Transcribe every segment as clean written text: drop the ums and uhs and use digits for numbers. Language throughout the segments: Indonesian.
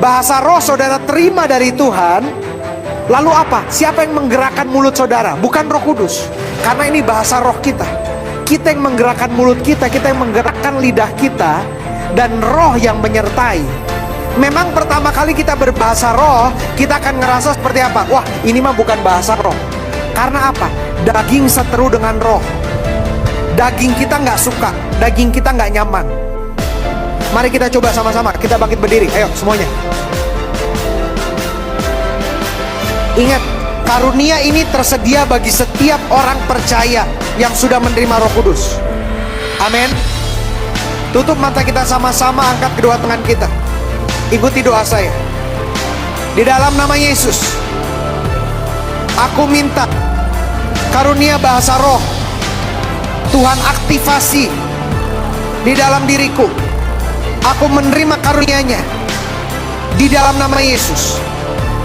bahasa roh saudara terima dari Tuhan, lalu apa? Siapa yang menggerakkan mulut saudara? Bukan Roh Kudus. Karena ini bahasa roh kita. Kita yang menggerakkan mulut kita, kita yang menggerakkan lidah kita, dan roh yang menyertai. Memang pertama kali kita berbahasa roh, kita akan ngerasa seperti apa? Wah, ini mah bukan bahasa roh. Karena apa? Daging seteru dengan roh. Daging kita nggak suka, daging kita nggak nyaman. Mari kita coba sama-sama, kita bangkit berdiri. Ayo semuanya. Ingat, karunia ini tersedia bagi setiap orang percaya yang sudah menerima Roh Kudus. Amin. Tutup mata kita sama-sama, angkat kedua tangan kita. Ikuti doa saya. Di dalam nama Yesus, aku minta karunia bahasa roh Tuhan aktifasi di dalam diriku. Aku menerima karunia-Nya di dalam nama Yesus.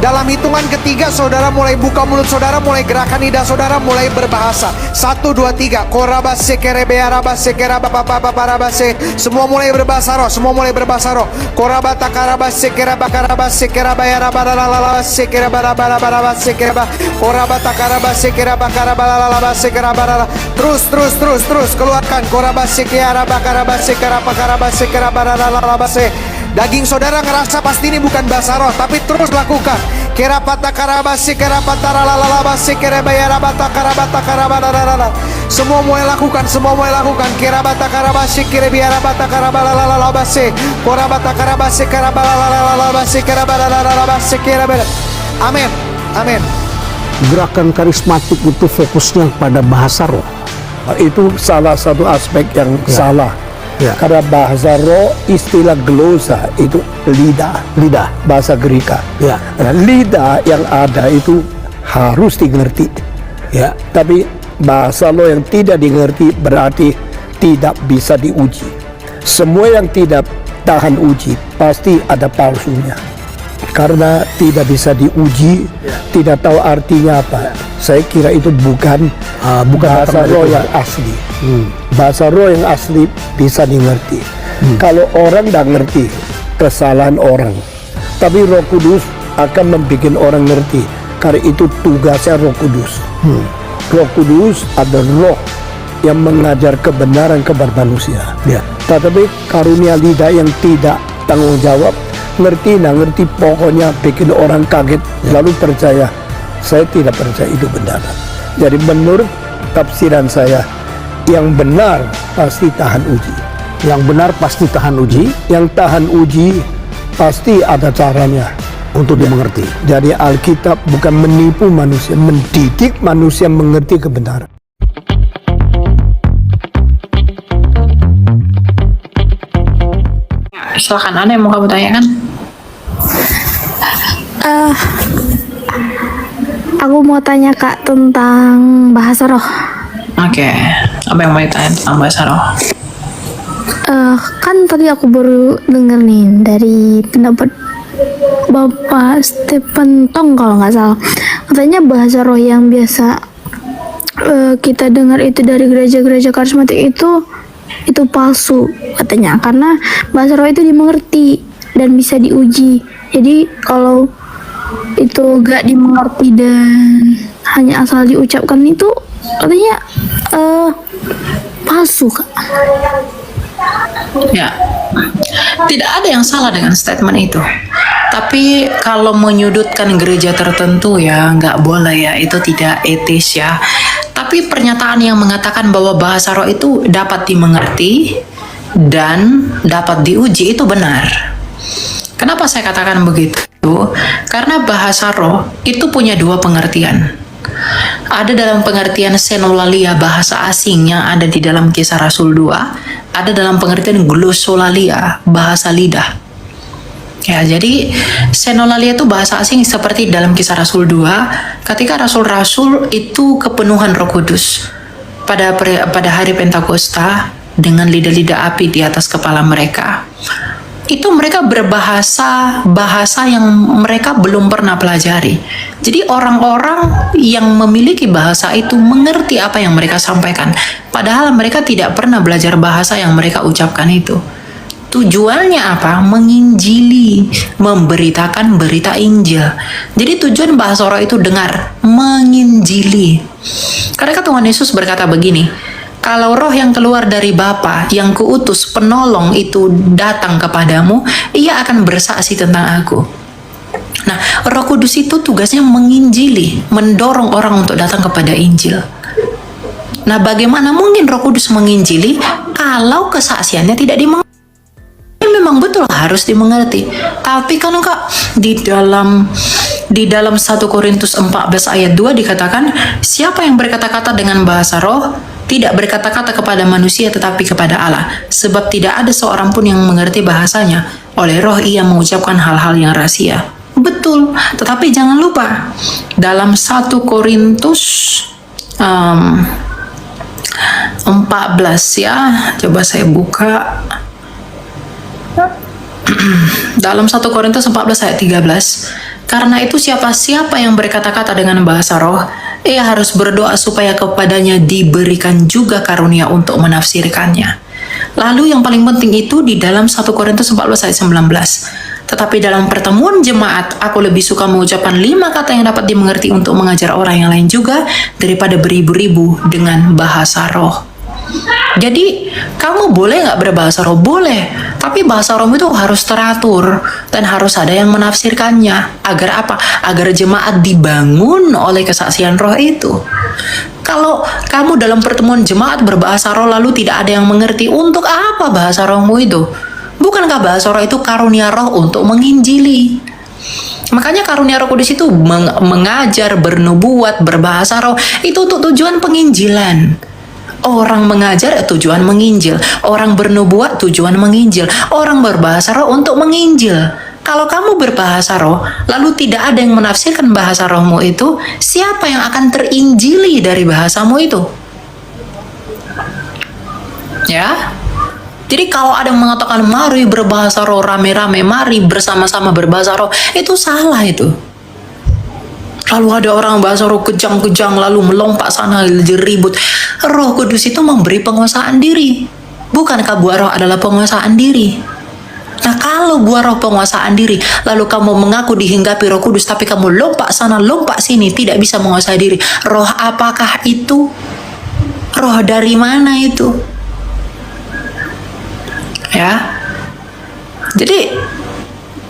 Dalam hitungan ketiga, saudara mulai buka mulut saudara, mulai gerakan lidah saudara, mulai berbahasa. 1, 2, 3. Korabase kerebearabase kerabapapaparabase. Semua mulai berbahasa roh, semua mulai berbahasa roh. Korabata karabase kerabakarabase kerabayarabalalabase kerabarabarabase keraba. Korabata karabase kerabakarabalalabase kerabarala. Terus keluarkan. Korabase kearabakarabase kerabakarabase kerabaralabase. Daging saudara ngerasa pasti ini bukan bahasa roh, tapi terus lakukan. Kerapata karabasi kerapataralalabasi kerebayarabata karabata karabararara. Semua mulai lakukan, semua mulai lakukan. Kerabata karabasi kerebiarabata karabalalabasi. Korabata karabasi karabalalabasi kerabararabasi kerabar. Amin. Amin. Gerakan karismatik itu fokusnya pada bahasa roh. Itu salah satu aspek yang salah. Karena bahasa roh, istilah glosa itu lidah bahasa Greka. Nah, lidah yang ada itu harus dimengerti. Tapi bahasa roh yang tidak dimengerti berarti tidak bisa diuji. Semua yang tidak tahan uji pasti ada palsunya. Karena tidak bisa diuji, tidak tahu artinya apa. Saya kira itu bukan bahasa roh yang asli. Bahasa roh yang asli bisa dimengerti. Kalau orang tidak ngerti, kesalahan orang. Tapi Roh Kudus akan membuat orang ngerti. Karena itu tugasnya Roh Kudus. Roh Kudus ada roh yang mengajar kebenaran kepada manusia. Tetapi karunia lidah yang tidak tanggung jawab, ngerti pokoknya bikin orang kaget lalu percaya. Saya tidak percaya itu benar. Jadi menurut tafsiran saya, yang benar pasti tahan uji. Yang benar pasti tahan uji. Yang tahan uji pasti ada caranya untuk dimengerti. Jadi Alkitab bukan menipu manusia, mendidik manusia mengerti kebenaran. Silakan, ada yang mau kamu tanyakan? Aku mau tanya Kak tentang bahasa roh. Oke, apa yang mau ditanya tentang bahasa roh? Kan tadi aku baru denger nih dari pendapat Bapak Stephen Tong kalau nggak salah. Katanya bahasa roh yang biasa kita dengar itu dari gereja-gereja karismatik itu palsu katanya, karena bahasa roh itu dimengerti dan bisa diuji. Jadi kalau itu gak dimengerti dan hanya asal diucapkan itu katanya palsu, Kak. Ya, tidak ada yang salah dengan statement itu. Tapi kalau menyudutkan gereja tertentu ya nggak boleh ya, itu tidak etis ya. Tapi pernyataan yang mengatakan bahwa bahasa roh itu dapat dimengerti dan dapat diuji itu benar. Kenapa saya katakan begitu? Karena bahasa roh itu punya dua pengertian. Ada dalam pengertian senolalia, bahasa asing yang ada di dalam Kisah Rasul 2. Ada dalam pengertian glossolalia, bahasa lidah. Ya, jadi senolalia itu bahasa asing seperti dalam Kisah Rasul 2, ketika rasul-rasul itu kepenuhan Roh Kudus pada hari Pentakosta dengan lidah-lidah api di atas kepala mereka. Itu mereka berbahasa yang mereka belum pernah pelajari. Jadi orang-orang yang memiliki bahasa itu mengerti apa yang mereka sampaikan, padahal mereka tidak pernah belajar bahasa yang mereka ucapkan itu. Tujuannya apa? Menginjili, memberitakan berita Injil. Jadi tujuan bahasa roh itu dengar, menginjili. Karena Tuhan Yesus berkata begini, kalau roh yang keluar dari Bapa yang kuutus penolong itu datang kepadamu, ia akan bersaksi tentang aku. Nah, Roh Kudus itu tugasnya menginjili, mendorong orang untuk datang kepada Injil. Nah, bagaimana mungkin Roh Kudus menginjili kalau kesaksiannya tidak dimengerti? Memang betul harus dimengerti. Tapi kan Kak, di dalam 1 Korintus 14 ayat 2 dikatakan, siapa yang berkata-kata dengan bahasa roh tidak berkata-kata kepada manusia tetapi kepada Allah, sebab tidak ada seorang pun yang mengerti bahasanya. Oleh roh ia mengucapkan hal-hal yang rahasia. Betul, tetapi jangan lupa dalam 1 Korintus 14 ya, coba saya buka. Dalam 1 Korintus 14 ayat 13, karena itu siapa-siapa yang berkata-kata dengan bahasa roh, ia harus berdoa supaya kepadanya diberikan juga karunia untuk menafsirkannya. Lalu yang paling penting itu di dalam 1 Korintus 14 ayat 19, tetapi dalam pertemuan jemaat, aku lebih suka mengucapkan 5 kata yang dapat dimengerti untuk mengajar orang yang lain juga, daripada beribu-ribu dengan bahasa roh. Jadi, kamu boleh nggak berbahasa roh? Boleh. Tapi bahasa roh itu harus teratur dan harus ada yang menafsirkannya. Agar apa? Agar jemaat dibangun oleh kesaksian roh itu. Kalau kamu dalam pertemuan jemaat berbahasa roh lalu tidak ada yang mengerti, untuk apa bahasa rohmu itu? Bukankah bahasa roh itu karunia roh untuk menginjili? Makanya karunia Roh Kudus itu mengajar, bernubuat, berbahasa roh itu untuk tujuan penginjilan. Orang mengajar tujuan menginjil, orang bernubuat tujuan menginjil, orang berbahasa roh untuk menginjil. Kalau kamu berbahasa roh, lalu tidak ada yang menafsirkan bahasa rohmu itu, siapa yang akan terinjili dari bahasamu itu? Ya? Jadi kalau ada yang mengatakan mari berbahasa roh rame-rame, mari bersama-sama berbahasa roh, itu salah itu. Lalu ada orang bahasa roh kejang-kejang, lalu melompat sana, ribut. Roh Kudus itu memberi penguasaan diri. Bukankah buah roh adalah penguasaan diri? Nah, kalau buah roh penguasaan diri, lalu kamu mengaku dihinggapi Roh Kudus, tapi kamu lompat sana, lompat sini, tidak bisa menguasai diri. Roh apakah itu? Roh dari mana itu? Ya. Jadi,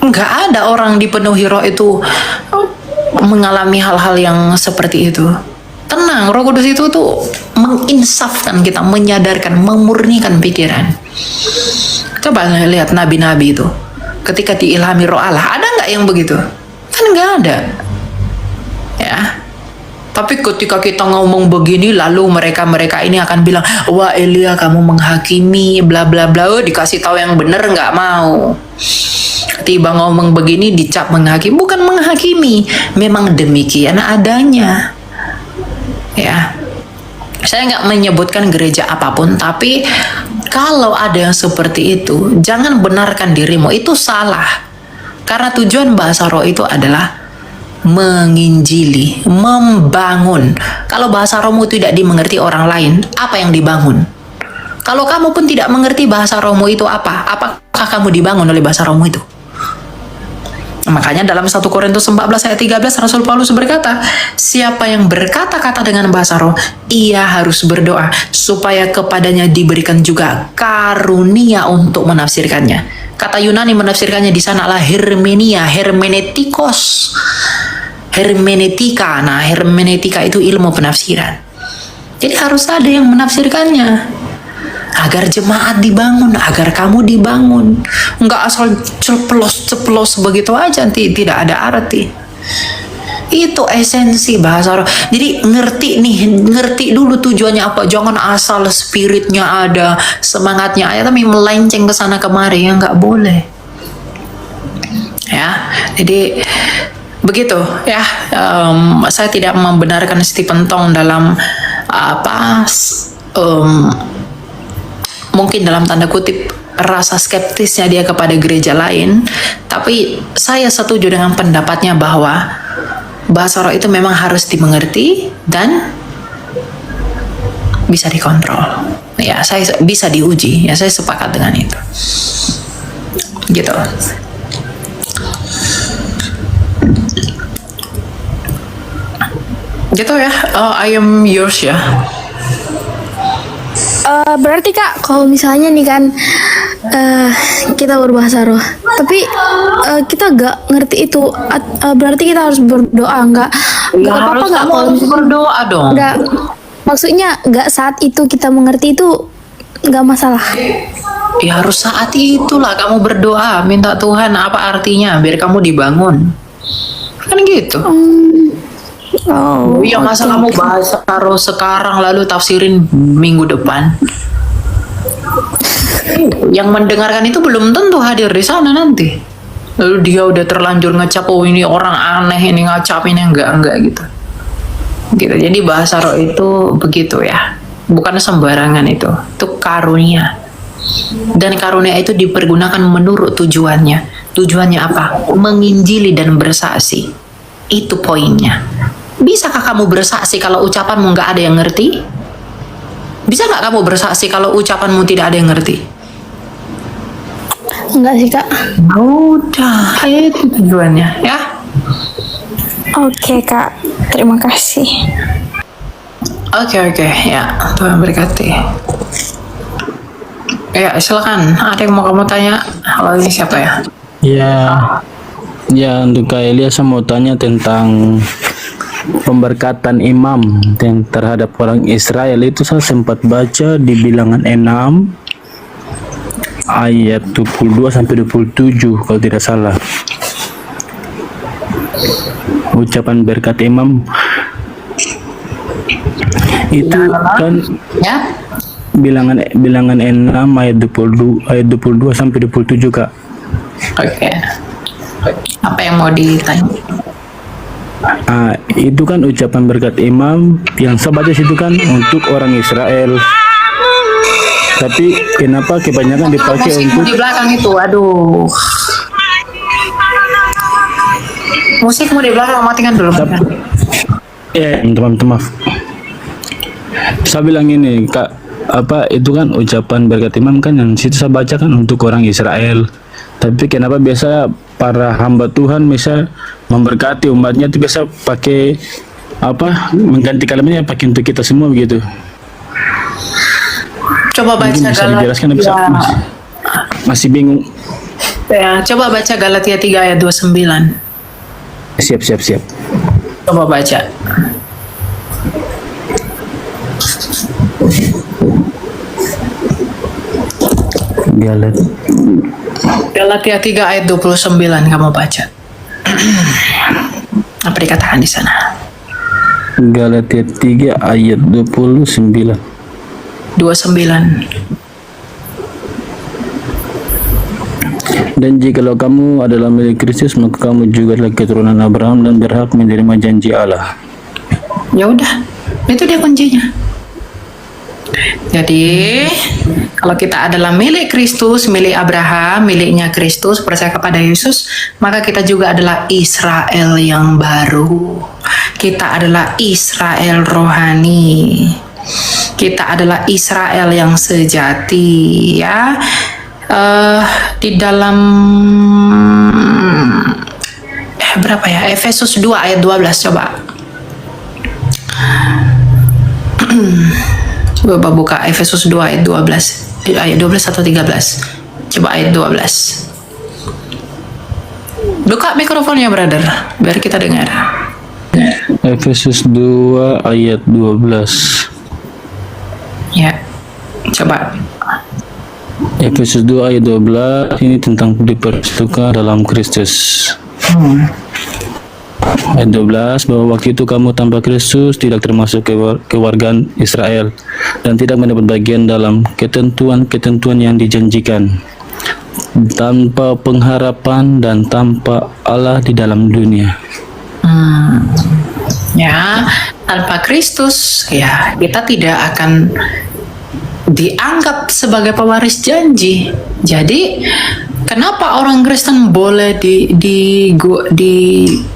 nggak ada orang dipenuhi roh itu mengalami hal-hal yang seperti itu. Tenang, Roh Kudus itu tuh menginsafkan kita, menyadarkan, memurnikan pikiran. Coba lihat nabi-nabi itu, ketika diilhami roh Allah, ada nggak yang begitu? Kan nggak ada. Ya. Tapi ketika kita ngomong begini, lalu mereka ini akan bilang, wah Elia kamu menghakimi, bla bla bla. Dikasih tahu yang benar nggak mau. Tiba ngomong begini dicap menghakimi, bukan menghakimi, memang demikian adanya. Ya, saya nggak menyebutkan gereja apapun, tapi kalau ada yang seperti itu, jangan benarkan dirimu, itu salah. Karena tujuan bahasa roh itu adalah menginjili, membangun. Kalau bahasa rohmu tidak dimengerti orang lain, apa yang dibangun? Kalau kamu pun tidak mengerti bahasa rohmu itu apa? Apakah kamu dibangun oleh bahasa rohmu itu? Makanya dalam 1 Korintus 14 ayat 13 Rasul Paulus berkata, siapa yang berkata-kata dengan bahasa roh, ia harus berdoa supaya kepadanya diberikan juga karunia untuk menafsirkannya. Kata Yunani menafsirkannya di sana adalah hermenia, hermenetikos, hermenetika. Nah, hermenetika itu ilmu penafsiran. Jadi harus ada yang menafsirkannya. Agar jemaat dibangun, agar kamu dibangun. Enggak asal ceplos-ceplos begitu aja, tidak ada arti. Itu esensi bahasa roh. Jadi ngerti dulu tujuannya apa. Jangan asal spiritnya ada, semangatnya ada, tapi melenceng ke sana kemari, ya nggak boleh. Ya, jadi begitu ya. Saya tidak membenarkan Stephen Tong dalam mungkin dalam tanda kutip rasa skeptisnya dia kepada gereja lain, tapi saya setuju dengan pendapatnya bahwa bahasa roh itu memang harus dimengerti dan bisa dikontrol. Ya, saya bisa diuji. Ya, saya sepakat dengan itu. gitu. Gitu ya. I am yours ya. Berarti Kak, kalau misalnya nih kan kita berbahasa roh, tapi kita gak ngerti itu, berarti kita harus berdoa nggak apa-apa Harus nggak kamu kalau harus berdoa dong. nggak, maksudnya nggak saat itu kita mengerti itu nggak masalah. Ya harus saat itulah kamu berdoa, minta Tuhan apa artinya biar kamu dibangun. Kan gitu. Oh, Iya, masa kamu bahas taruh sekarang lalu tafsirin minggu depan. Yang mendengarkan itu belum tentu hadir di sana nanti. Lalu dia udah terlanjur ngecap, oh ini orang aneh, ini ngacap, ini enggak gitu. Gitu. Jadi bahasa roh itu begitu ya. Bukan sembarangan itu karunia. Dan karunia itu dipergunakan menurut tujuannya. Tujuannya apa? Menginjili dan bersaksi. Itu poinnya. Bisakah kamu bersaksi kalau ucapanmu nggak ada yang ngerti? Bisa nggak kamu bersaksi kalau ucapanmu tidak ada yang ngerti? enggak sih Kak. Udah, itu tujuannya ya. Oke Kak, terima kasih. Oke, ya, Tuhan berkati. Ya, silakan. Ada yang mau kamu tanya? Halo, ini siapa ya? Ya, untuk Kak Elia saya mau tanya tentang pemberkatan imam yang terhadap orang Israel. Itu saya sempat baca di Bilangan 6 ayat 22 sampai 27 kalau tidak salah. Ucapan berkat imam itu kan Ya, bilangan 6 ayat 22 sampai 27 Kak. oke. Apa yang mau ditanya? Itu kan ucapan berkat imam yang saya baca situ kan untuk orang Israel. Tapi kenapa kebanyakan dipakai Musikmu untuk di belakang itu, aduh. Musikmu di belakang, matikan dulu. teman-teman maaf. Saya bilang ini Kak, apa itu kan ucapan berkat imam kan yang situ saya baca kan untuk orang Israel. Tapi kenapa biasa para hamba Tuhan bisa memberkati umatnya itu biasa pakai apa mengganti kalimatnya pakai untuk kita semua begitu. Coba baca Mungkin bisa dijelaskan bisa masih bingung. Ya, coba baca Galatia 3 ayat 29. Siap. Coba baca. Galatia 3 ayat 29 kamu baca. Apa dikatakan di sana? Galatia 3 ayat 29. 29. Dan jikalau kamu adalah milik Kristus, maka kamu juga adalah keturunan Abraham dan berhak menerima janji Allah. Ya udah, itu dia kuncinya. Jadi, kalau kita adalah milik Kristus, milik Abraham, miliknya Kristus, percaya kepada Yesus, maka kita juga adalah Israel yang baru. Kita adalah Israel rohani. Kita adalah Israel yang sejati, ya. Di dalam berapa ya? Efesus 2 ayat 12 coba. Coba buka Efesus 2 ayat 12. Ayat 12 atau 13? Coba ayat 12. Buka mikrofonnya, brother, biar kita dengar. Efesus 2 ayat 12. Ya. Coba. Efesus 2 ayat 12 ini tentang dipersatukan dalam Kristus. Ayat 12 bahwa waktu itu kamu tanpa Kristus tidak termasuk kewargaan Israel dan tidak mendapat bagian dalam ketentuan-ketentuan yang dijanjikan, tanpa pengharapan dan tanpa Allah di dalam dunia. Ya, tanpa Kristus ya kita tidak akan dianggap sebagai pewaris janji. Jadi kenapa orang Kristen boleh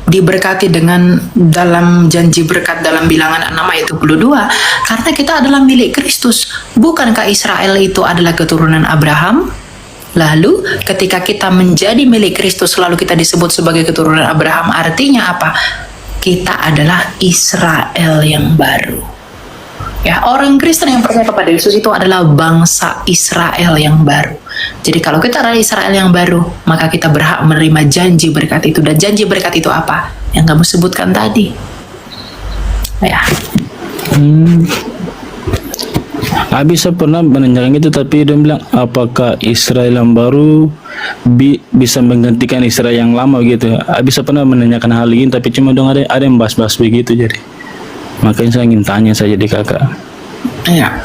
diberkati dengan dalam janji berkat dalam Bilangan 6 ayat 22? Karena kita adalah milik Kristus. Bukankah Israel itu adalah keturunan Abraham? Lalu ketika kita menjadi milik Kristus lalu kita disebut sebagai keturunan Abraham, artinya apa? Kita adalah Israel yang baru. Ya, orang Kristen yang percaya kepada Yesus itu adalah bangsa Israel yang baru. Jadi kalau kita adalah Israel yang baru, maka kita berhak menerima janji berkat itu. Dan janji berkat itu apa? Yang kamu sebutkan tadi. Ya. Bisa pernah menanyakan itu, tapi dia bilang apakah Israel yang baru bisa menggantikan Israel yang lama gitu. Bisa pernah menanyakan hal ini, tapi cuma dong ada yang bahas-bahas begitu, jadi makanya saya ingin tanya saja di kakak. Ya,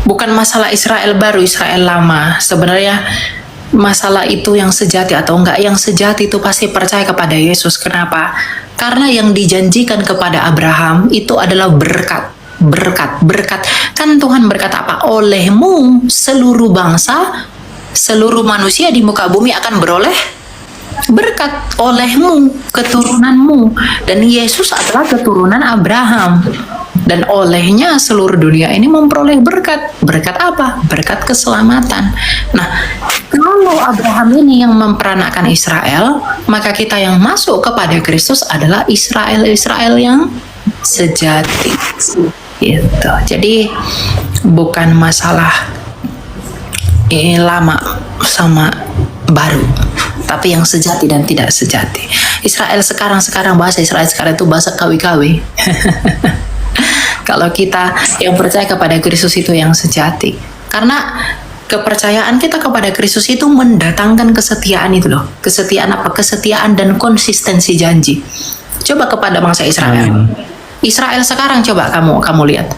bukan masalah Israel baru, Israel lama. Sebenarnya masalah itu yang sejati atau enggak. Yang sejati itu pasti percaya kepada Yesus. Kenapa? Karena yang dijanjikan kepada Abraham itu adalah berkat. Berkat. Kan Tuhan berkata apa? Olehmu seluruh bangsa, seluruh manusia di muka bumi akan beroleh berkat. Olehmu, keturunanmu. Dan Yesus adalah keturunan Abraham. Dan olehnya seluruh dunia ini memperoleh berkat. Berkat apa? Berkat keselamatan. Nah, kalau Abraham ini yang memperanakan Israel, maka kita yang masuk kepada Kristus adalah Israel yang sejati. Gitu. Jadi bukan masalah lama sama baru, tapi yang sejati dan tidak sejati. Israel sekarang bahasa Israel sekarang itu bahasa kawi-kawi. Kalau kita yang percaya kepada Kristus itu yang sejati, karena kepercayaan kita kepada Kristus itu mendatangkan kesetiaan itu loh. Kesetiaan apa? Kesetiaan dan konsistensi janji. Coba kepada bangsa Israel. Israel sekarang coba kamu lihat.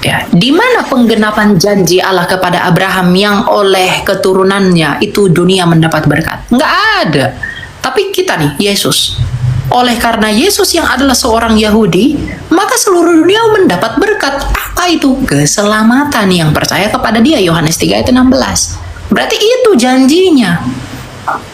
Ya, di mana penggenapan janji Allah kepada Abraham yang oleh keturunannya itu dunia mendapat berkat? Nggak ada. Tapi kita nih, Yesus. Oleh karena Yesus yang adalah seorang Yahudi, maka seluruh dunia mendapat berkat. Apa itu? Keselamatan yang percaya kepada Dia. Yohanes 3 ayat 16. Berarti itu janjinya.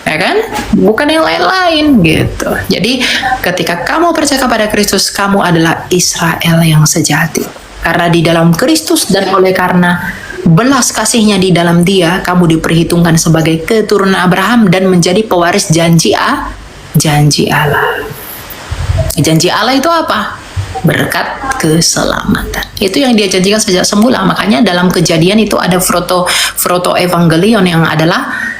Ya kan? Bukan yang lain-lain gitu. Jadi ketika kamu percaya kepada Kristus, kamu adalah Israel yang sejati. Karena di dalam Kristus dan oleh karena belas kasihnya di dalam Dia, kamu diperhitungkan sebagai keturunan Abraham dan menjadi pewaris janji Allah. Janji Allah itu apa? Berkat keselamatan. Itu yang Dia janjikan sejak semula. Makanya dalam Kejadian itu ada proto-evangelion yang adalah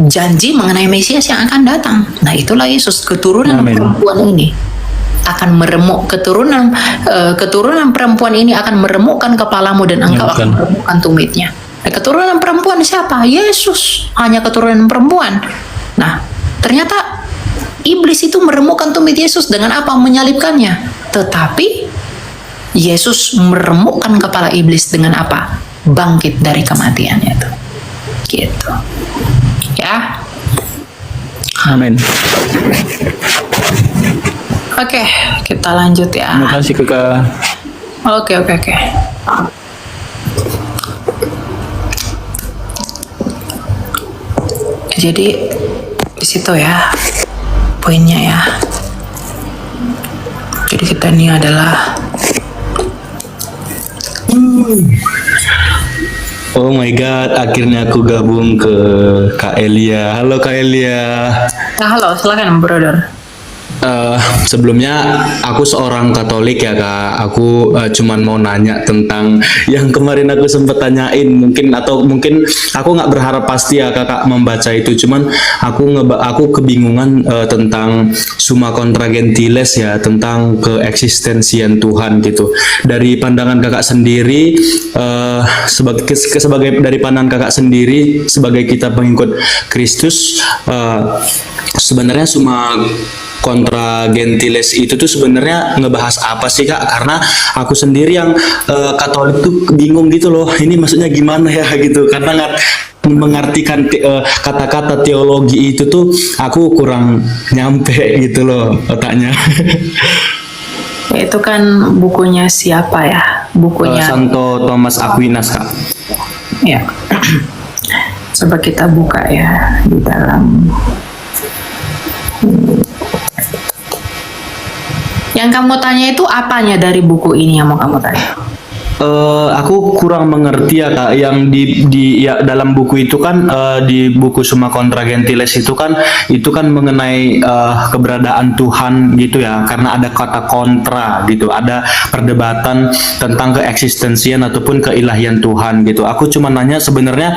janji mengenai Mesias yang akan datang. Nah, itulah Yesus. Keturunan perempuan ini akan meremuk, keturunan perempuan ini akan meremukkan kepalamu dan engkau akan meremukkan tumitnya. Nah, keturunan perempuan siapa? Yesus. Hanya keturunan perempuan. Nah, ternyata iblis itu meremukkan tumit Yesus dengan apa? Menyalibkannya. Tetapi Yesus meremukkan kepala iblis dengan apa? Bangkit dari kematiannya itu. Gitu. Ya. Amin. Oke, kita lanjut ya. Terima kasih kakak. Oke. Jadi di situ ya poinnya ya. Jadi kita ini adalah Oh my god, akhirnya aku gabung ke Kak Elia. Halo Kak Elia. halo, silakan brother. Sebelumnya aku seorang Katolik ya Kak. Aku cuman mau nanya tentang yang kemarin aku sempat tanyain, mungkin aku nggak berharap pasti ya Kakak membaca itu. Cuman aku kebingungan tentang Summa Contra Gentiles ya, tentang keeksistensian Tuhan gitu. Dari pandangan Kakak sendiri, sebagai dari pandangan Kakak sendiri sebagai kita pengikut Kristus, sebenarnya Summa Contra Gentiles itu tuh sebenarnya ngebahas apa sih Kak? Karena aku sendiri yang Katolik tuh bingung gitu loh. Ini maksudnya gimana ya gitu. Karena nggak mengartikan kata-kata teologi itu tuh aku kurang nyampe gitu loh otaknya. Itu kan bukunya siapa ya? Bukunya Santo Thomas Aquinas Kak. Ya. Coba kita buka ya di dalam. Yang kamu tanya itu apanya dari buku ini yang mau kamu tanya? aku kurang mengerti ya Kak, yang di ya dalam buku itu kan, di buku Summa Contra Gentiles itu kan mengenai keberadaan Tuhan gitu ya, karena ada kata kontra gitu, ada perdebatan tentang keeksistensian ataupun keilahian Tuhan gitu. Aku cuma nanya sebenarnya,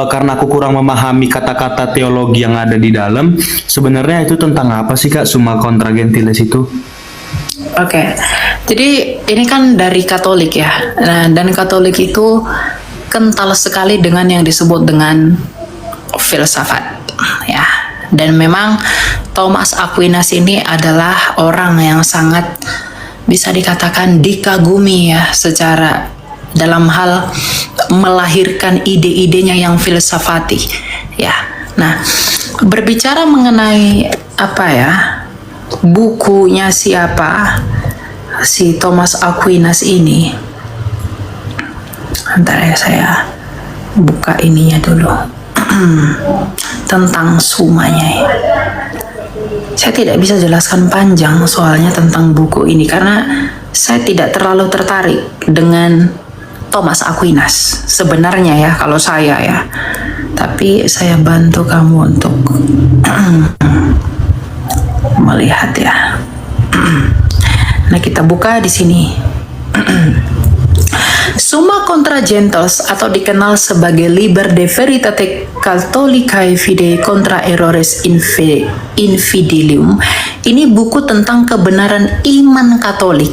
karena aku kurang memahami kata-kata teologi yang ada di dalam, sebenarnya itu tentang apa sih Kak, Summa Contra Gentiles itu? Oke, jadi ini kan dari Katolik ya. Nah, dan Katolik itu kental sekali dengan yang disebut dengan filsafat, ya. Dan memang Thomas Aquinas ini adalah orang yang sangat bisa dikatakan dikagumi ya, secara dalam hal melahirkan ide-idenya yang filsafati, ya. Nah, berbicara mengenai apa ya? Bukunya siapa si Thomas Aquinas ini, ntar ya saya buka ininya dulu tentang sumanya ya. Saya tidak bisa jelaskan panjang soalnya tentang buku ini karena saya tidak terlalu tertarik dengan Thomas Aquinas sebenarnya ya, kalau saya ya, tapi saya bantu kamu untuk melihat ya. Nah, kita buka di sini. Summa Contra Gentiles atau dikenal sebagai Liber de Veritate Catholicae Fidei contra Errores Infidelium. Ini buku tentang kebenaran iman Katolik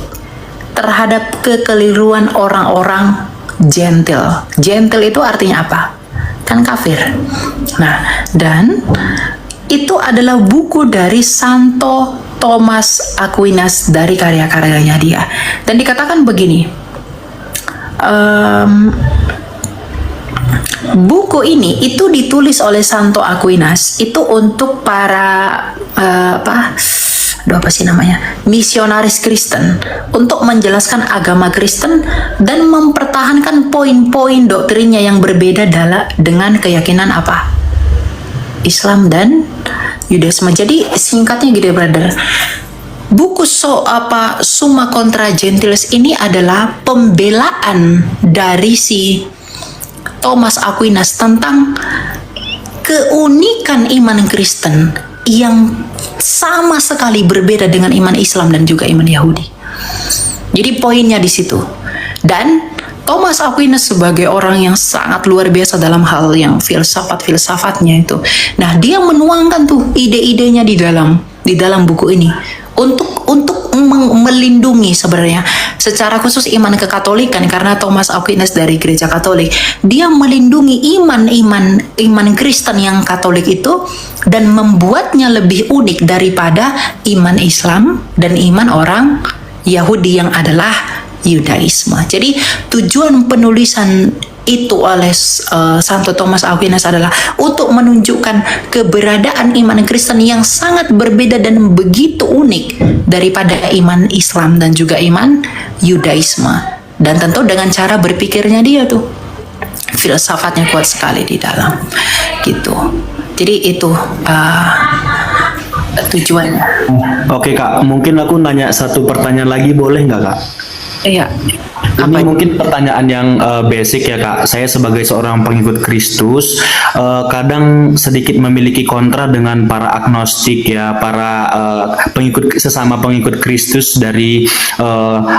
terhadap kekeliruan orang-orang gentil. Gentil itu artinya apa? Kan kafir. Nah, dan itu adalah buku dari Santo Thomas Aquinas dari karya-karyanya dia. Dan dikatakan begini, buku ini itu ditulis oleh Santo Aquinas itu untuk para misionaris Kristen, untuk menjelaskan agama Kristen dan mempertahankan poin-poin doktrinnya yang berbeda dengan keyakinan Islam dan Yudaisme. Jadi singkatnya gitu, brother. Buku Summa Contra Gentiles ini adalah pembelaan dari si Thomas Aquinas tentang keunikan iman Kristen yang sama sekali berbeda dengan iman Islam dan juga iman Yahudi. Jadi poinnya di situ. Dan Thomas Aquinas sebagai orang yang sangat luar biasa dalam hal yang filsafatnya itu. Nah, dia menuangkan tuh ide-idenya di dalam buku ini untuk melindungi sebenarnya secara khusus iman kekatolikan, karena Thomas Aquinas dari gereja Katolik, dia melindungi iman Kristen yang Katolik itu dan membuatnya lebih unik daripada iman Islam dan iman orang Yahudi yang adalah Yudaisme. Jadi tujuan penulisan itu oleh Santo Thomas Aquinas adalah untuk menunjukkan keberadaan iman Kristen yang sangat berbeda dan begitu unik daripada iman Islam dan juga iman Yudaisme. Dan tentu dengan cara berpikirnya dia tuh, filsafatnya kuat sekali di dalam gitu. Jadi itu tujuannya. Oke Kak, mungkin aku nanya satu pertanyaan lagi, boleh nggak Kak? Iya. Ini mungkin pertanyaan yang basic ya Kak. Saya sebagai seorang pengikut Kristus, kadang sedikit memiliki kontra dengan para agnostik ya, para sesama pengikut Kristus dari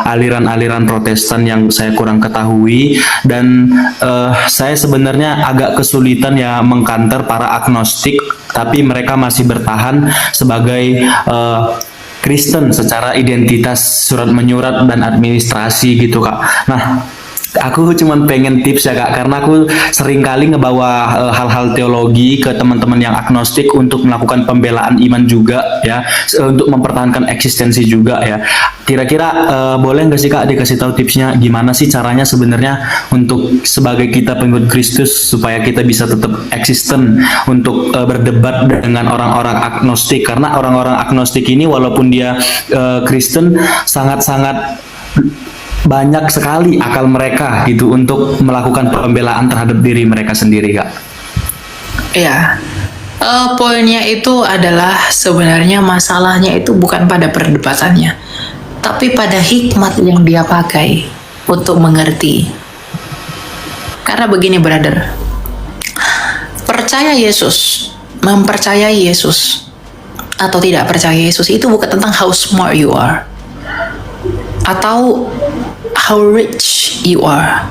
aliran-aliran Protestan yang saya kurang ketahui, dan saya sebenarnya agak kesulitan ya mengkanter para agnostik, tapi mereka masih bertahan sebagai Kristen secara identitas, surat menyurat dan administrasi gitu Kak. Nah, aku cuma pengen tips ya Kak, karena aku sering kali ngebawa hal-hal teologi ke teman-teman yang agnostik untuk melakukan pembelaan iman juga ya, untuk mempertahankan eksistensi juga ya. Kira-kira boleh nggak sih Kak dikasih tahu tipsnya gimana sih caranya sebenarnya untuk sebagai kita pengikut Kristus supaya kita bisa tetap eksisten untuk berdebat dengan orang-orang agnostik, karena orang-orang agnostik ini walaupun dia Kristen sangat-sangat banyak sekali akal mereka gitu untuk melakukan pembelaan terhadap diri mereka sendiri Kak. Iya. Poinnya itu adalah sebenarnya masalahnya itu bukan pada perdebatannya, tapi pada hikmat yang dia pakai. untuk mengerti. Karena begini brother, percaya Yesus, mempercayai Yesus atau tidak percaya Yesus itu bukan tentang how smart you are atau how rich you are,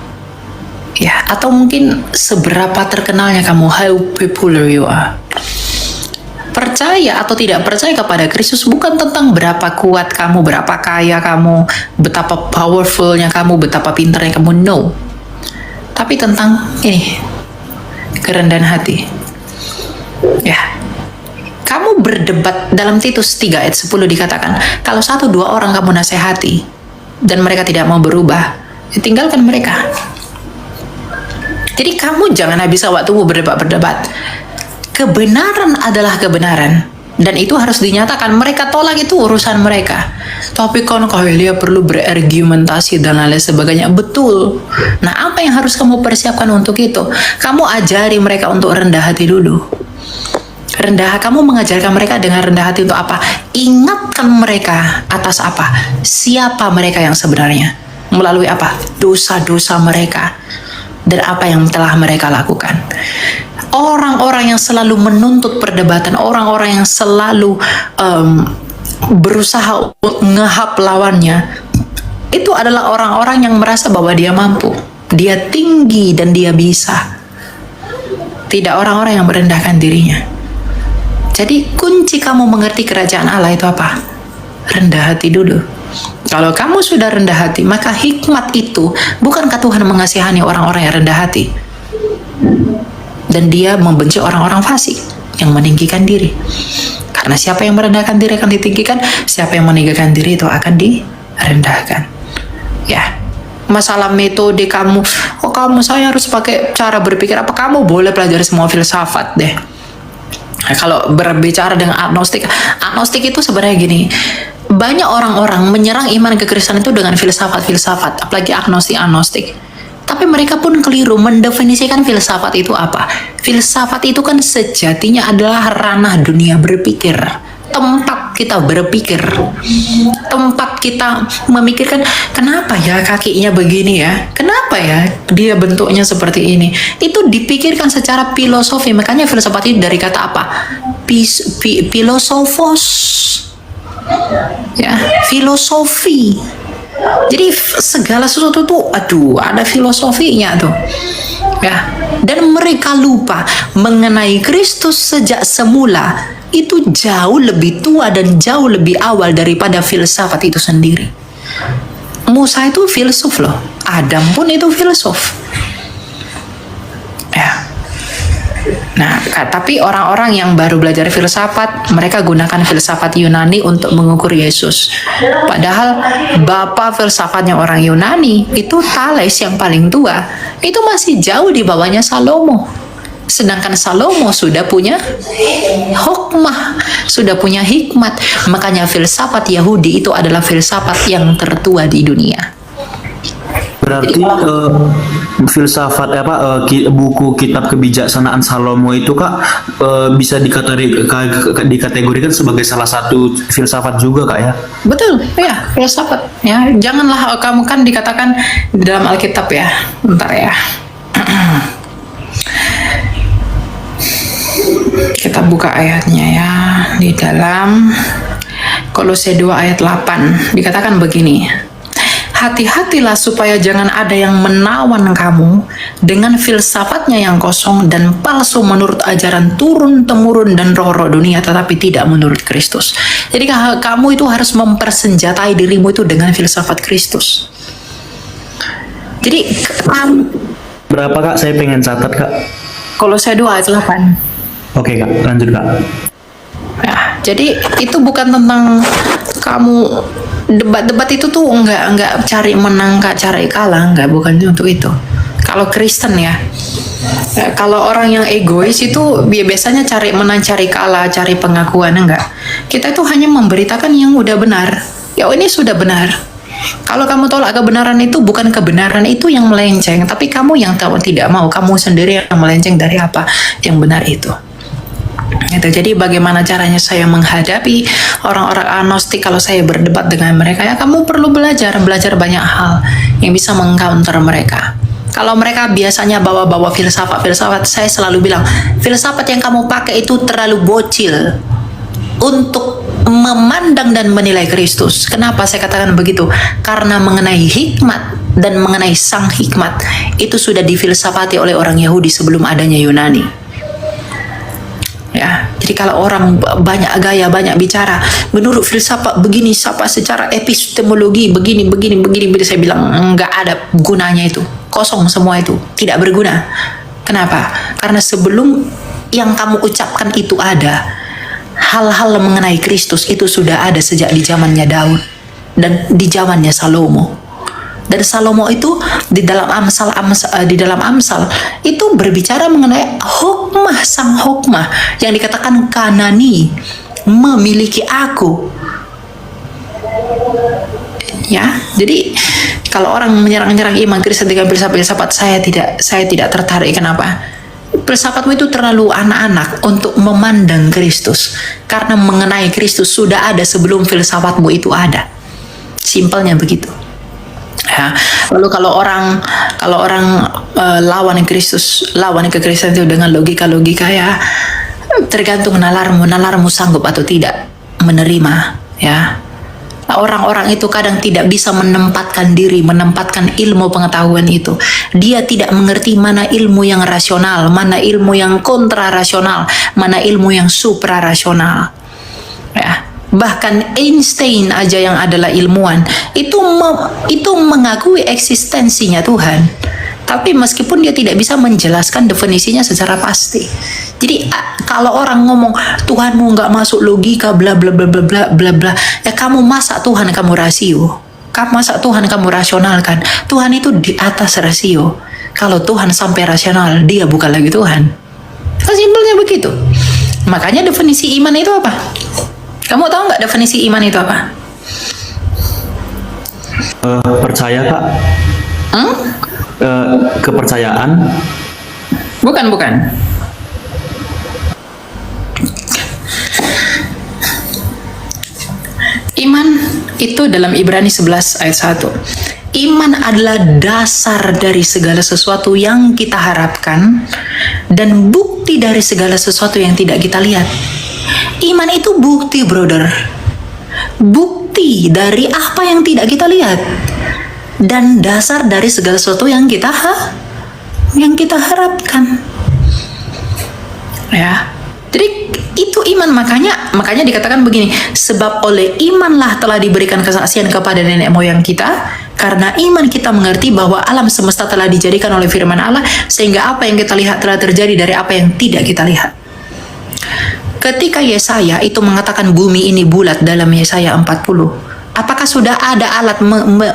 ya, atau mungkin seberapa terkenalnya kamu, how popular you are. Percaya atau tidak percaya kepada Kristus bukan tentang berapa kuat kamu, berapa kaya kamu, betapa powerfulnya kamu, betapa pintarnya kamu, no. Tapi tentang ini, kerendahan hati. Ya. Kamu berdebat dalam Titus 3 ayat 10 dikatakan, kalau 1-2 orang kamu nasihati dan mereka tidak mau berubah, ya tinggalkan mereka. Jadi kamu jangan habis waktumu berdebat-berdebat. Kebenaran adalah kebenaran dan itu harus dinyatakan. Mereka tolak itu urusan mereka. Tapi kan kalian perlu berargumentasi dan lain sebagainya. Betul. Nah, apa yang harus kamu persiapkan untuk itu? Kamu ajari mereka untuk rendah hati dulu. Kamu mengajarkan mereka dengan rendah hati untuk apa? Ingatkan mereka atas apa? Siapa mereka yang sebenarnya? Melalui apa? Dosa-dosa mereka dan apa yang telah mereka lakukan. Orang-orang yang selalu menuntut perdebatan, orang-orang yang selalu berusaha ngehap lawannya, itu adalah orang-orang yang merasa bahwa dia mampu, dia tinggi dan dia bisa. Tidak orang-orang yang merendahkan dirinya. Jadi kunci kamu mengerti kerajaan Allah itu apa? Rendah hati dulu. Kalau kamu sudah rendah hati, maka hikmat itu, bukankah Tuhan mengasihani orang-orang yang rendah hati? Dan dia membenci orang-orang fasik yang meninggikan diri. Karena siapa yang merendahkan diri akan ditinggikan, siapa yang meninggikan diri itu akan direndahkan. Ya. Masalah metode kamu, saya harus pakai cara berpikir apa? Kamu boleh pelajari semua filsafat deh. Nah, kalau berbicara dengan agnostik itu sebenarnya gini, banyak orang-orang menyerang iman kekristenan itu dengan filsafat-filsafat, apalagi agnostik. Tapi mereka pun keliru mendefinisikan filsafat itu apa. Filsafat itu kan sejatinya adalah ranah dunia berpikir, tempat kita berpikir, tempat kita memikirkan kenapa ya kakinya begini ya, kenapa ya dia bentuknya seperti ini. Itu dipikirkan secara filosofi. Makanya filsafat itu dari kata apa? Filosofos, ya, filosofi. Jadi segala sesuatu tuh, ada filosofinya tuh, ya. Dan mereka lupa mengenai Kristus sejak semula itu jauh lebih tua dan jauh lebih awal daripada filsafat itu sendiri. Musa itu filsuf loh, Adam pun itu filsuf. Ya. Nah, tapi orang-orang yang baru belajar filsafat, mereka gunakan filsafat Yunani untuk mengukur Yesus. Padahal bapak filsafatnya orang Yunani itu Thales yang paling tua, itu masih jauh di bawahnya Salomo. Sedangkan Salomo sudah punya hikmah, sudah punya hikmat. Makanya filsafat Yahudi itu adalah filsafat yang tertua di dunia. Berarti filsafat buku kitab kebijaksanaan Salomo itu Kak bisa dikategorikan sebagai salah satu filsafat juga Kak ya? Betul, ya, filsafat. Ya, janganlah kamu kan dikatakan di dalam Alkitab ya. Bentar ya. Kita buka ayatnya ya, di dalam Kolose 2 ayat 8 dikatakan begini. Hati-hatilah supaya jangan ada yang menawan kamu dengan filsafatnya yang kosong dan palsu menurut ajaran turun-temurun dan roh-roh dunia, tetapi tidak menurut Kristus. Jadi kamu itu harus mempersenjatai dirimu itu dengan filsafat Kristus. Jadi berapa Kak? Saya pengen catat Kak. Kolose 2 ayat 8. Oke Kak, lanjut Kak. Ya, jadi itu bukan tentang kamu debat itu tuh enggak cari menang, enggak cari kalah, enggak, bukan untuk itu. Kalau Kristen ya, kalau orang yang egois itu biasanya cari menang, cari kalah, cari pengakuan, enggak. Kita itu hanya memberitakan yang udah benar. Ya ini sudah benar. Kalau kamu tolak kebenaran itu, bukan kebenaran itu yang melenceng, tapi kamu yang tidak mau, kamu sendiri yang melenceng dari apa yang benar itu. Gitu. Jadi bagaimana caranya saya menghadapi orang-orang agnostik kalau saya berdebat dengan mereka? Ya kamu perlu belajar banyak hal yang bisa meng-counter mereka. Kalau mereka biasanya bawa-bawa filsafat, saya selalu bilang, filsafat yang kamu pakai itu terlalu bocil untuk memandang dan menilai Kristus. Kenapa saya katakan begitu? Karena mengenai hikmat dan mengenai sang hikmat itu sudah difilsafati oleh orang Yahudi sebelum adanya Yunani. Ya, jadi kalau orang banyak gaya, banyak bicara, menurut filsafat begini, secara epistemologi begini, saya bilang nggak ada gunanya itu, kosong semua itu, tidak berguna. Kenapa? Karena sebelum yang kamu ucapkan itu ada, hal-hal mengenai Kristus itu sudah ada sejak di zamannya Daud dan di zamannya Salomo. Dan Salomo itu di dalam Amsal itu berbicara mengenai hokmah, sang hokmah yang dikatakan Kanani memiliki aku. Ya, jadi kalau orang menyerang-nyerang iman Kristen dengan filsafat, saya tidak tertarik. Kenapa? Filsafatmu itu terlalu anak-anak untuk memandang Kristus, karena mengenai Kristus sudah ada sebelum filsafatmu itu ada. Simpelnya begitu. Ya. Lalu kalau orang lawan Kristus, lawan ke Kristen itu dengan logika ya, tergantung nalarmu sanggup atau tidak menerima. Ya, orang-orang itu kadang tidak bisa menempatkan ilmu pengetahuan itu. Dia tidak mengerti mana ilmu yang rasional, mana ilmu yang kontrarasional, mana ilmu yang suprarasional. Ya. Bahkan Einstein aja yang adalah ilmuwan itu mengakui eksistensinya Tuhan, tapi meskipun dia tidak bisa menjelaskan definisinya secara pasti. Jadi kalau orang ngomong Tuhanmu nggak masuk logika bla bla bla bla bla bla bla, ya kamu masa Tuhan kamu rasio, masa Tuhan kamu rasionalkan? Tuhan itu di atas rasio. Kalau Tuhan sampai rasional, dia bukan lagi Tuhan. Simpelnya begitu. Makanya definisi iman itu apa? Kamu tahu nggak definisi iman itu apa? Percaya, Kak. Kepercayaan. Bukan. Iman itu dalam Ibrani 11 ayat 1. Iman adalah dasar dari segala sesuatu yang kita harapkan dan bukti dari segala sesuatu yang tidak kita lihat. Iman itu bukti, brother. Bukti dari apa yang tidak kita lihat dan dasar dari segala sesuatu yang kita harapkan. Ya. Jadi itu iman, makanya dikatakan begini, sebab oleh imanlah telah diberikan kesaksian kepada nenek moyang kita, karena iman kita mengerti bahwa alam semesta telah dijadikan oleh firman Allah, sehingga apa yang kita lihat telah terjadi dari apa yang tidak kita lihat. Ketika Yesaya itu mengatakan bumi ini bulat dalam Yesaya 40, apakah sudah ada alat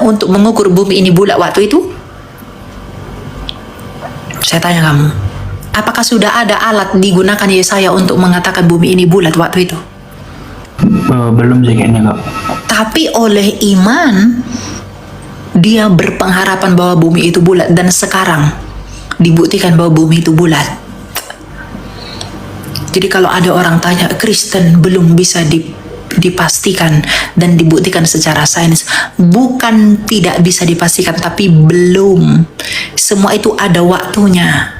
untuk mengukur bumi ini bulat waktu itu? Saya tanya kamu, apakah sudah ada alat digunakan Yesaya untuk mengatakan bumi ini bulat waktu itu? Belum sih kayaknya, Kak. Tapi oleh iman, dia berpengharapan bahwa bumi itu bulat, dan sekarang dibuktikan bahwa bumi itu bulat. Jadi kalau ada orang tanya, Kristen belum bisa dipastikan dan dibuktikan secara sains. Bukan tidak bisa dipastikan, tapi belum. Semua itu ada waktunya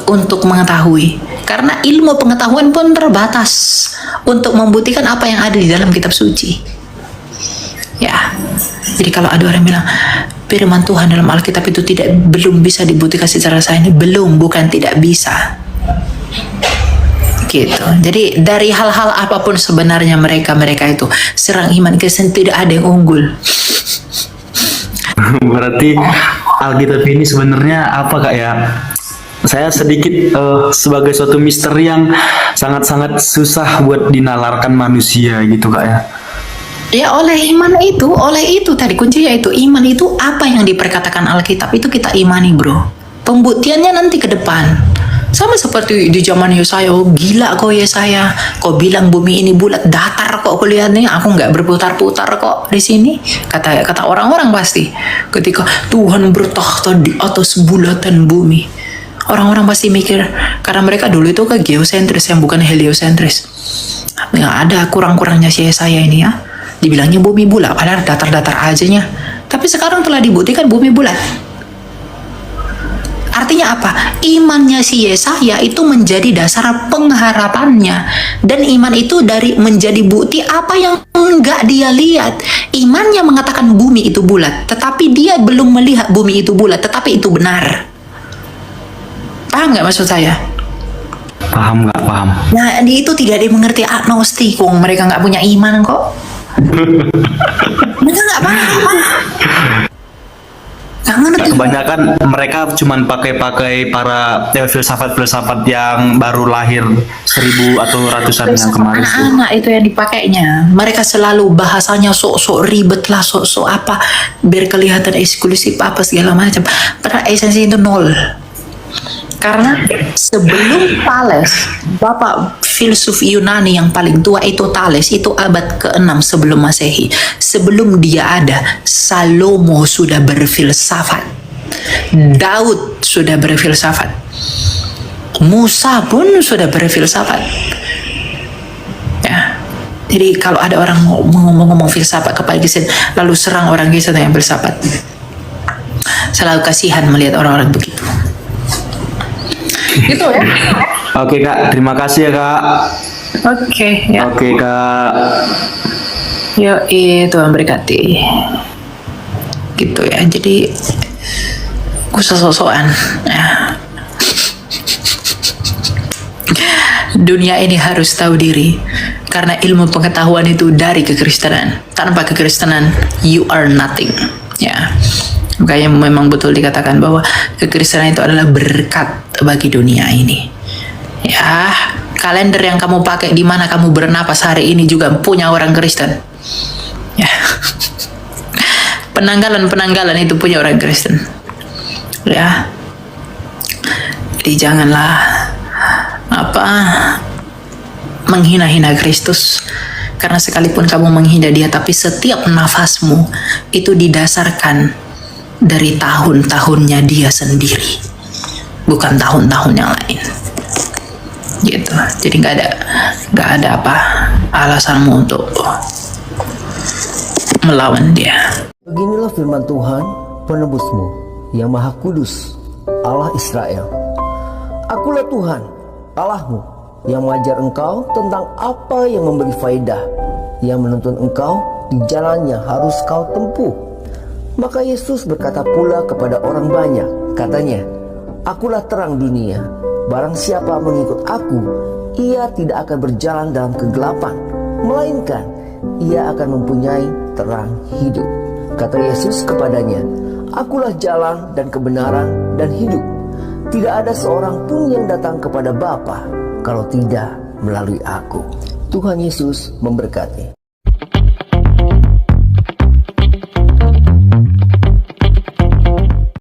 untuk mengetahui. Karena ilmu pengetahuan pun terbatas untuk membuktikan apa yang ada di dalam kitab suci. Ya. Jadi kalau ada orang bilang, firman Tuhan dalam Alkitab itu belum bisa dibuktikan secara sains, bukan tidak bisa. Gitu. Jadi dari hal-hal apapun sebenarnya mereka itu serang iman Kristen tidak ada yang unggul. Berarti Alkitab ini sebenarnya apa, Kak, ya? Saya sedikit sebagai suatu misteri yang sangat-sangat susah buat dinalarkan manusia gitu, Kak, ya. Ya oleh itu tadi kuncinya itu, iman itu apa yang diperkatakan Alkitab itu kita imani, bro. Pembuktiannya nanti ke depan. Sama seperti di zaman Yesaya, gila kok Yesaya, kok bilang bumi ini bulat, datar kok kulihatnya, aku nggak berputar-putar kok di sini, kata orang-orang pasti. Ketika Tuhan bertakhta di atas bulatan bumi, Orang-orang pasti mikir, karena mereka dulu itu ke geosentris yang bukan heliosentris. Nggak ada kurang-kurangnya si saya ini ya. Dibilangnya bumi bulat, padahal datar-datar ajanya. Tapi sekarang telah dibuktikan bumi bulat. Artinya apa? Imannya si Yesaya itu menjadi dasar pengharapannya. Dan iman itu dari menjadi bukti apa yang enggak dia lihat. Imannya mengatakan bumi itu bulat, tetapi dia belum melihat bumi itu bulat, tetapi itu benar. Paham nggak maksud saya? Paham nggak? Paham. Nah, itu tidak dimengerti agnostik. Wong mereka nggak punya iman kok. Mereka nggak paham. Nggak ngerti. Kebanyakan mereka cuman pakai para filsafat-filsafat yang baru lahir 1000 atau ratusan yang kemarin. Anak-anak itu yang dipakainya. Mereka selalu bahasanya sok-sok ribet lah, sok-sok apa, biar kelihatan eksklusif apa segala macam. Padahal esensi itu nol. Karena sebelum Thales, bapak filsuf Yunani yang paling tua itu Thales, itu abad ke-6 sebelum Masehi. Sebelum dia ada, Salomo sudah berfilsafat. Daud sudah berfilsafat. Musa pun sudah berfilsafat. Ya. Jadi kalau ada orang ngomong filsafat kepada Kristen, lalu serang orang Kristen yang filsafat. Selalu kasihan melihat orang-orang begitu. Gitu ya. Oke Kak, terima kasih ya Kak. Oke, ya. Oke Kak. Yo, Tuhan berkati. Gitu ya. Jadi gue sok-sokan. Ya. Dunia ini harus tahu diri, karena ilmu pengetahuan itu dari kekristenan. Tanpa kekristenan, you are nothing. Ya. Makanya memang betul dikatakan bahwa kekristenan itu adalah berkat bagi dunia ini. Ya, kalender yang kamu pakai, di mana kamu bernapas hari ini juga punya orang Kristen. Ya. Penanggalan itu punya orang Kristen. Ya. Jadi janganlah menghina-hina Kristus. Karena sekalipun kamu menghina dia, tapi setiap nafasmu itu didasarkan dari tahun-tahunnya dia sendiri, bukan tahun-tahun yang lain. Gitu. Jadi nggak ada apa alasanmu untuk melawan dia. Beginilah firman Tuhan, penebusmu, yang Maha Kudus, Allah Israel. Akulah Tuhan, Allahmu, yang mengajar engkau tentang apa yang memberi faedah, yang menuntun engkau di jalannya harus kau tempuh. Maka Yesus berkata pula kepada orang banyak, katanya, Akulah terang dunia. Barang siapa mengikut aku, ia tidak akan berjalan dalam kegelapan, melainkan ia akan mempunyai terang hidup. Kata Yesus kepadanya, Akulah jalan dan kebenaran dan hidup. Tidak ada seorang pun yang datang kepada Bapa kalau tidak melalui aku. Tuhan Yesus memberkati.